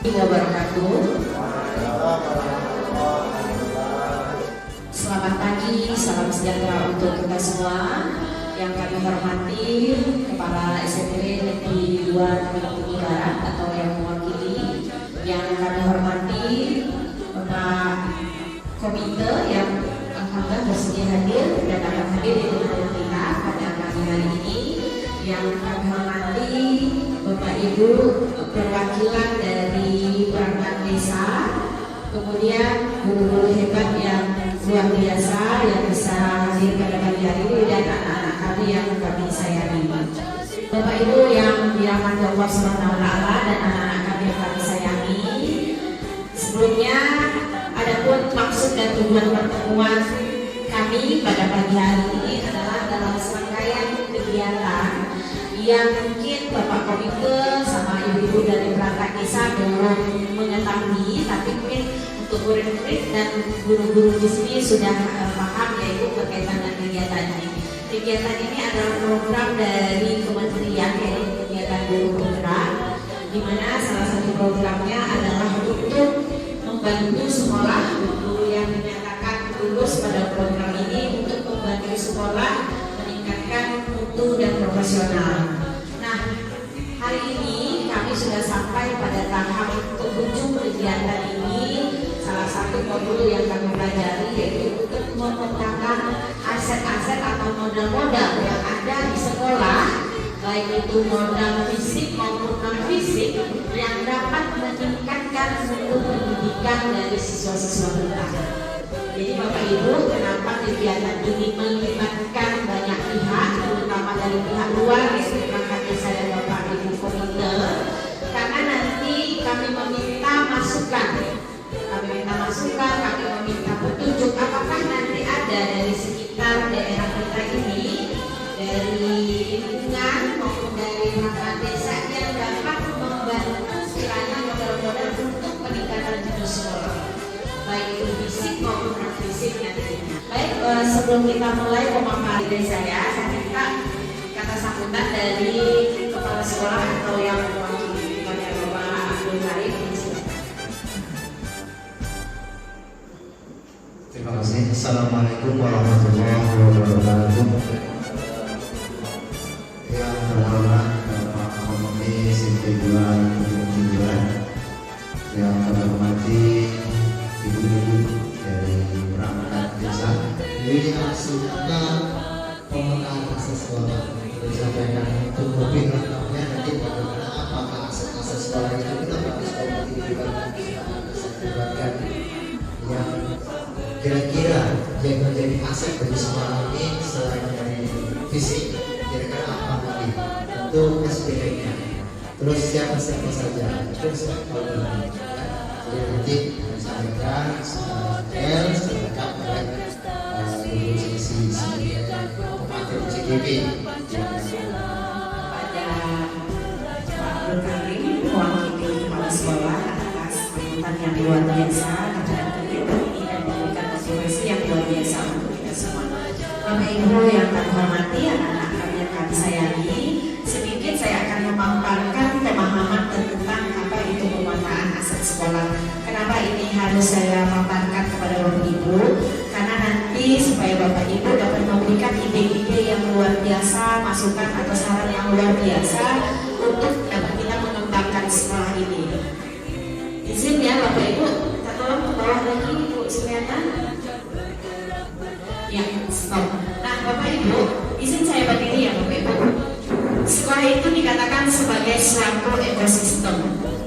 Wabarakatuh. Selamat pagi, salam sejahtera untuk kita semua. Yang kami hormati Kepala SMP Negeri 2 Tanjung Barat atau yang mewakili. Yang kami hormati Bapak Komite yang alhamdulillah bersedia hadir dan akan hadir di tengah kita pada pagi hari ini. Yang kami hormati Bapak Ibu perwakilan dari perangkat desa, kemudian guru-guru hebat yang luar biasa yang bisa hadir pada pagi hari ini, dan anak-anak kami yang kami sayangi. Bapak Ibu yang dirahmati Allah Subhanahu wa taala dan anak-anak kami yang kami sayangi. Sebelumnya, adapun maksud dan tujuan pertemuan kami pada pagi hari ini adalah dalam serangkaian kegiatan yang mungkin Bapak Komite sama ibu-ibu dari perangkat desa belum mengetahui, tapi mungkin untuk murid-murid dan guru-guru di sini sudah paham, yaitu berkaitan dengan kegiatan ini. Kegiatan ini adalah program dari kementerian, yaitu kegiatan guru penggerak, di mana salah satu programnya adalah untuk membantu sekolah guru yang dinyatakan lulus pada program ini untuk membantu sekolah meningkatkan mutu dan profesional. Nah, hari ini kami sudah sampai pada tahap penghujung kegiatan ini. Salah satu modul yang kami pelajari yaitu untuk memetakan aset-aset atau modal-modal yang ada di sekolah, baik itu modal fisik maupun non fisik, yang dapat meningkatkan mutu pendidikan dari siswa-siswa kita. Jadi Bapak Ibu, kenapa kegiatan ini melibatkan banyak pihak, terutama dari pihak luar, yaitu perangkat desa dan Bapak Ibu Komite? Karena nanti kami meminta masukan, kami meminta petunjuk apakah nanti ada dari sekitar daerah kita ini, dari lingkungan maupun dari perangkat desa yang dapat membantu kiranya modal-modal untuk peningkatan mutu sekolah, baik itu fisik maupun non fisik nantinya. Baik, sebelum kita mulai pemaparan dari saya minta kata sambutan dari kepala sekolah atau yang mewakili Bapak Abdul Karim. Terima kasih. Assalamualaikum warahmatullahi wabarakatuh. Yang terhormat Bapak Komite SMP 2 Tanjung, yang kami hormati ibu-ibu dari perangkat desa, yang suka pemetaan aset sekolah. Disampaikan untuk lebih lengkapnya nanti bagaimana apakah aset-aset sekolah itu kita harus dibuatkan yang kira-kira yang menjadi aset bagi sekolah ini selain dari fisik, kira-kira apa lagi untuk SPM-nya, terus siapa saja, terus jadi nanti disampaikan secara detail, secara lengkap oleh guru sesi pemateri CGP. Pada Pak Abdul Karim mewakili kepala sekolah atas sambutan yang luar biasa terhadap kegiatan ini dan memberikan motivasi yang luar biasa untuk kita semua. Bapak Ibu yang kami hormati, anak-anak kami yang kami sayangi, sedikit saya akan memaparkan pemahaman tentang apa itu pemetaan aset sekolah. Kenapa ini harus saya paparkan kepada Bapak Ibu? Karena nanti supaya Bapak Ibu dapat memberikan ide-ide yang luar biasa, masukan atau saran yang luar biasa untuk dapat kita mengembangkan sekolah ini. Izin ya Bapak Ibu, kita tolong ke bawah lagi Ibu Sumiana. Ya, stop. Nah Bapak Ibu, izin saya berdiri ya Bapak Ibu. Sekolah itu dikatakan sebagai suatu ekosistem.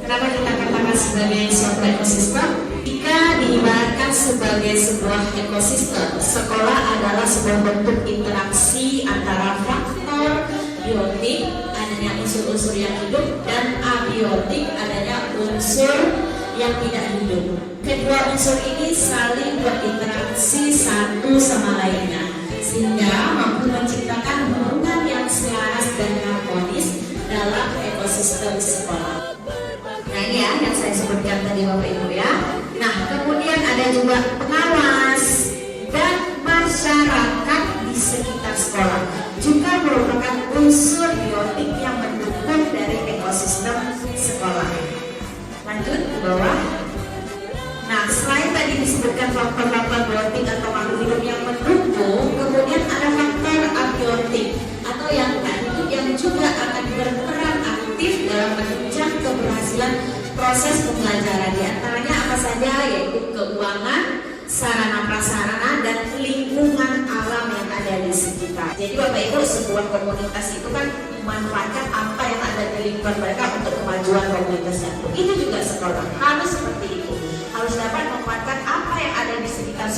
Kenapa kita katakan sebagai suatu ekosistem? Jika diibaratkan sebagai sebuah ekosistem, sekolah adalah sebuah bentuk interaksi antara faktor biotik, adanya unsur-unsur yang hidup, dan abiotik, adanya unsur yang tidak hidup. Kedua unsur ini saling berinteraksi satu sama lainnya, sehingga mampu menciptakan hubungan yang selaras dan harmonis dalam ekosistem sekolah. Nah ini ya yang saya sebutkan tadi Bapak Ibu ya. Nah kemudian ada juga pengawas dan masyarakat di sekitar sekolah juga merupakan unsur biotik yang mendukung dari ekosistem sekolah. Lanjut. bawah. Nah, selain tadi disebutkan faktor-faktor biotik atau makhluk hidup yang mendukung, kemudian ada faktor abiotik atau yang hidup yang juga akan berperan aktif dalam menunjang keberhasilan proses pembelajaran. Di antaranya apa saja, yaitu keuangan, sarana prasarana, dan lingkungan alam yang ada di sekitar. Jadi Bapak Ibu, sebuah komunitas itu kan memanfaatkan apa yang ada di lingkungan mereka untuk kemajuan komunitasnya. Itu juga sekolah harus seperti itu, harus dapat memanfaatkan apa yang ada di sekitar.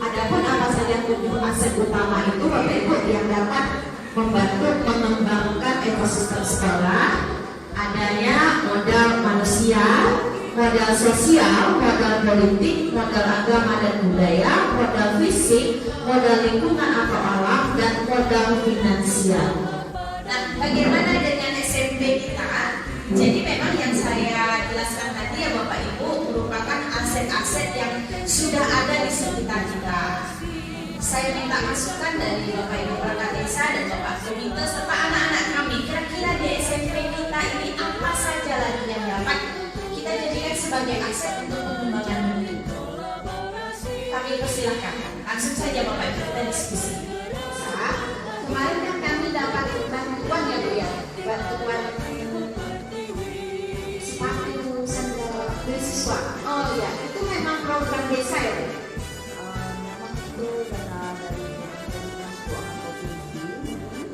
Adapun apa saja tujuh aset utama itu Bapak Ibu yang dapat membantu mengembangkan ekosistem sekolah, adanya modal manusia, modal sosial, modal politik, modal agama dan budaya, modal fisik, modal lingkungan atau alam, dan modal finansial. Nah, bagaimana dengan SMP kita? Jadi memang yang saya jelaskan tadi ya Bapak Ibu merupakan aset-aset yang sudah ada di sekitar kita. Saya minta masukan dari Bapak Ibu perangkat desa dan Bapak Komite serta anak-anak kami. Kira-kira di SMP kita ini apa saja lagi yang dapat kita jadikan sebagai aset untuk pengembangan diri? Kami persilahkan. Langsung saja Bapak Ibu kita diskusi. Kemarin kan kami dapat bantuan ya Bu ya, bantuan sepatu sandal beasiswa. Oh ya, itu memang program desa ya Bu?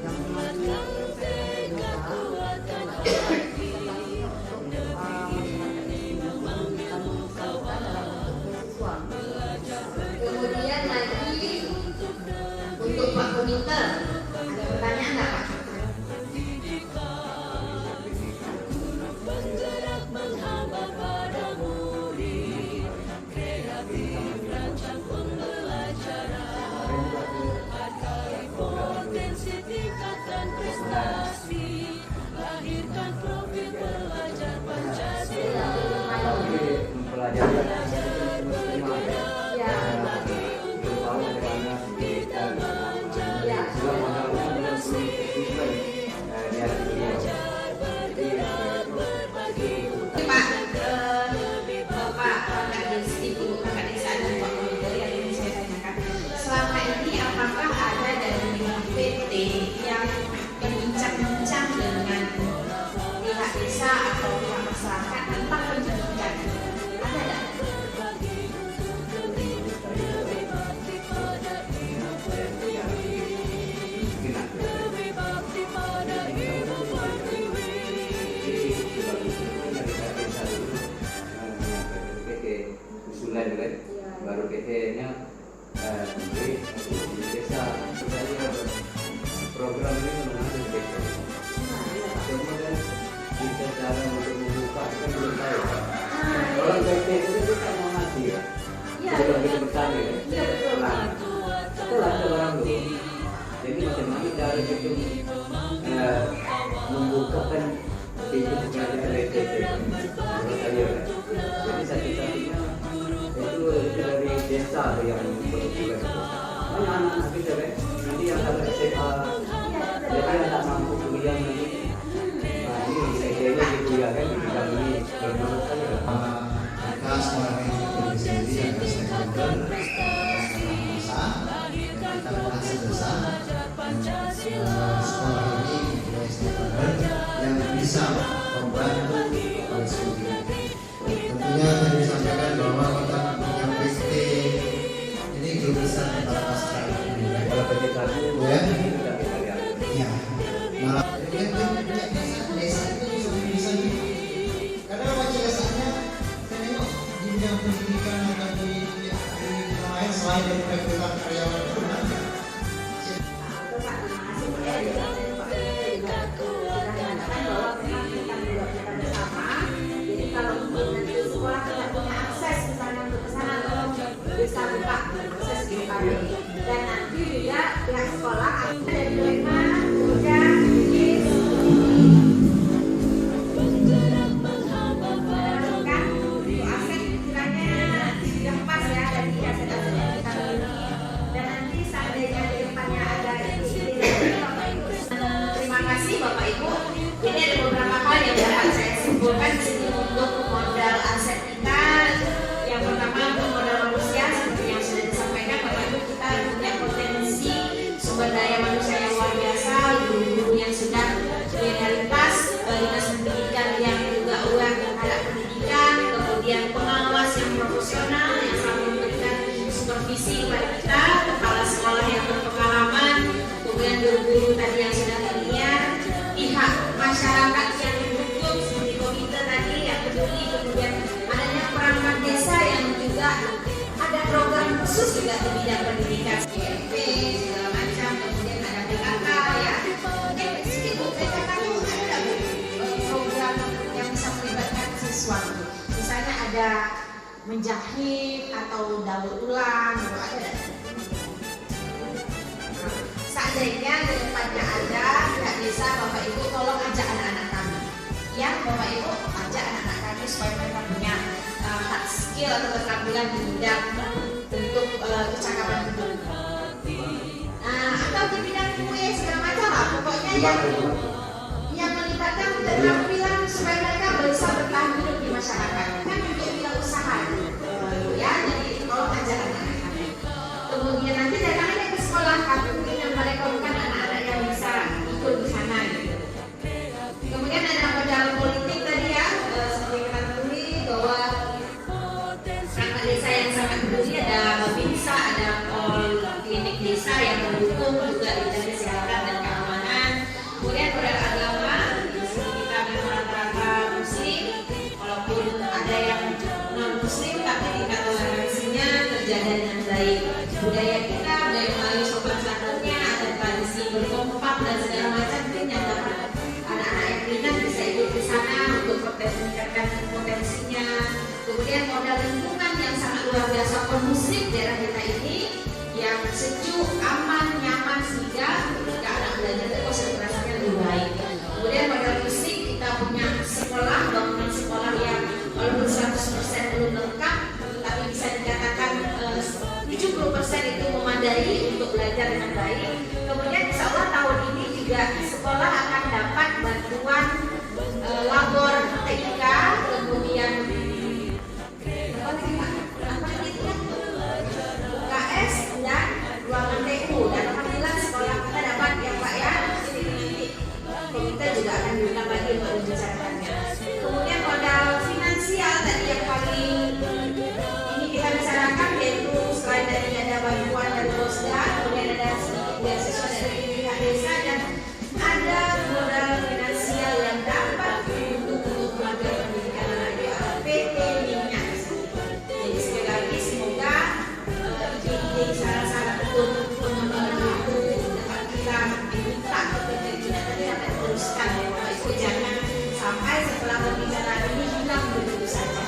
Memang itu dana dari Dinas Keuangan Provinsi yang mengalir Kemudian lagi untuk Pak Komite, ada pertanyaan nggak Pak? Selama ini apakah ada dari PT yang berbincang-bincang dengan pihak desa atau pihak masyarakat tentang pendidikan? Ada nggak? Usulan kan, baru PT-nya di desa. Sebenarnya program ini memang ada di desa. Cuma kan kita cara untuk membuka kan belum tahu. Orang PT itu kan mau ngasih ya, belum kita bertanya ya. Nah, itulah orang dulu. Jadi macam-macam cara kita membuka kan itu sebenarnya dari PT. Menurut saya, jadi satu-satunya itu dari desa yang berhubungan. Banyak anak-anak kita kan, nanti yang kalau SMA, jadi yang tak mampu kuliah nanti, nah ini kita kuliah kan di bidang ini menurut saya. Kita sekarang ini sendiri yang stakeholder desa, kita merasa desa, sekolah ini menjadi stakeholder yang bisa membantu proses studi. Tentunya tadi disampaikan bahwa kita punya PT ini grup besar antara pasca Kalau PT tadi, ya. kita lihat. Ya, malah desa itu bisa karena wajib desanya saya nengok di bidang pendidikan atau di lain selain dari perekrutan karyawan itu mana? Untuk Pak, terima kasih Bu ya. Jadi Pak juga sudah mengatakan bahwa memang kita bekerja bersama. Jadi kalau untuk nanti sekolah tidak punya akses misalnya untuk ke sana, tolong bisa buka akses di kami. Dan nanti juga pihak sekolah ada dari mereka sudah guru tadi yang sudah terlihat, pihak masyarakat yang mendukung seperti komite tadi yang peduli, kemudian adanya perangkat desa yang juga ada program khusus juga di bidang pendidikan, GMP segala macam, kemudian ada PKK ya. Sedikit Bu, PKK itu ada program yang bisa melibatkan siswa, misalnya ada menjahit atau daur ulang, gitu ada. Seandainya ke depannya ada, tidak bisa Bapak Ibu tolong ajak anak-anak kami. Ya, Bapak Ibu ajak anak-anak kami supaya mereka punya hard skill atau keterampilan di bidang untuk kecakapan hidup. Atau di bidang kue segala macam lah, pokoknya yang melibatkan keterampilan supaya mereka bisa bertahan hidup di masyarakat. Kan untuk bidang usaha, ya. Jadi tolong ajak anak-anak kami. Kemudian nanti datangnya ke sekolah kami yang mereka bukan anak-anak yang bisa ikut di sana gitu. Kemudian ada modal politik tadi ya, seperti kita ketahui bahwa perangkat desa yang sangat peduli, ada BINSA, ada klinik desa yang mendukung juga bidang kesehatan dan keamanan. Kemudian modal agama, di sini kita memang rata-rata muslim, walaupun ada yang non muslim tapi tingkat toleransinya terjaga dengan baik. Budaya kita, budaya Melayu sopan santunnya, ada tradisi berkompak dan segala macam, mungkin yang dapat anak-anak yang minat bisa ikut ke sana untuk meningkatkan potensinya. Kemudian modal lingkungan yang sangat luar biasa kondusif daerah kita ini, yang sejuk, aman, nyaman sehingga ketika anak belajar itu konsentrasinya lebih baik. Kemudian modal fisik, kita punya sekolah, bangunan sekolah yang walaupun 100% belum lengkap, tapi bisa dikatakan 70% itu memadai untuk belajar dengan baik. Kemudian insya Allah tahun ini juga sekolah akan dapat bantuan labor TK, kemudian UKS dan ruangan TU, dan alhamdulillah sekolah kita dapat ya Pak ya. Ini nanti komite juga akan diundang lagi untuk membicarakannya. Kemudian modal finansial tadi yang paling ini kita bicarakan, yaitu selain dari ada bantuan dari Rosda, kemudian ada beasiswa dari pihak desa, dan ada modal finansial yang dapat untuk keluarga pendidikan anak di PT Minyak. Jadi sekali lagi semoga ide-ide salah-salah untuk pengembangan itu dapat kita minta ke PT Minyak tadi dapat teruskan ya Bapak Ibu, jangan sampai setelah pembicaraan ini hilang begitu saja.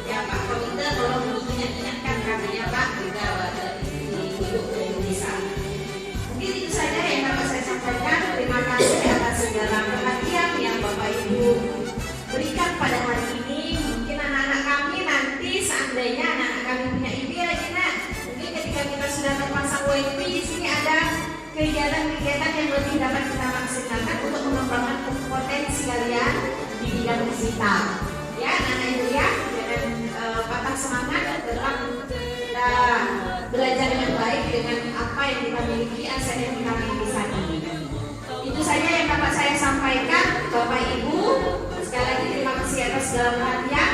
Ya Pak Komite tolong diingat-ingatkan kami ya Pak juga di desa. Mungkin itu saja yang dapat saya sampaikan. Terima kasih atas segala perhatian yang Bapak Ibu berikan pada hari ini. Mungkin anak-anak kami nanti seandainya anak-anak kami punya ide lagi nak, mungkin ketika kita sudah terpasang WiFi di sini ada kegiatan-kegiatan yang lebih dapat kita maksimalkan untuk mengembangkan potensi kalian di bidang digital. Ya anak-anak Ibu ya, jangan patah semangat, tetap kita belajar dengan baik dengan apa yang kita miliki, aset yang kita miliki saat ini. Itu saja yang dapat saya sampaikan Bapak Ibu. Sekali lagi terima kasih atas segala perhatian.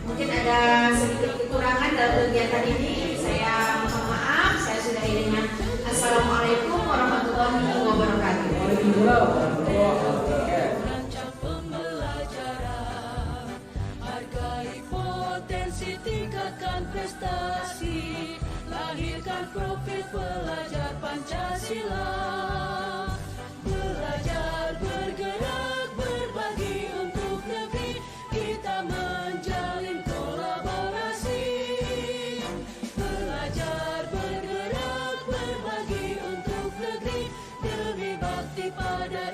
Mungkin ada sedikit kekurangan dalam kegiatan ini, saya mohon maaf. Saya sudahi dengan Assalamualaikum warahmatullahi wabarakatuh. Waalaikumsalam warahmatullahi wabarakatuh. Tingkatkan prestasi, lahirkan profil pelajar Pancasila. Belajar, bergerak, berbagi untuk negeri, kita menjalin kolaborasi. Belajar, bergerak, berbagi untuk negeri, demi bakti pada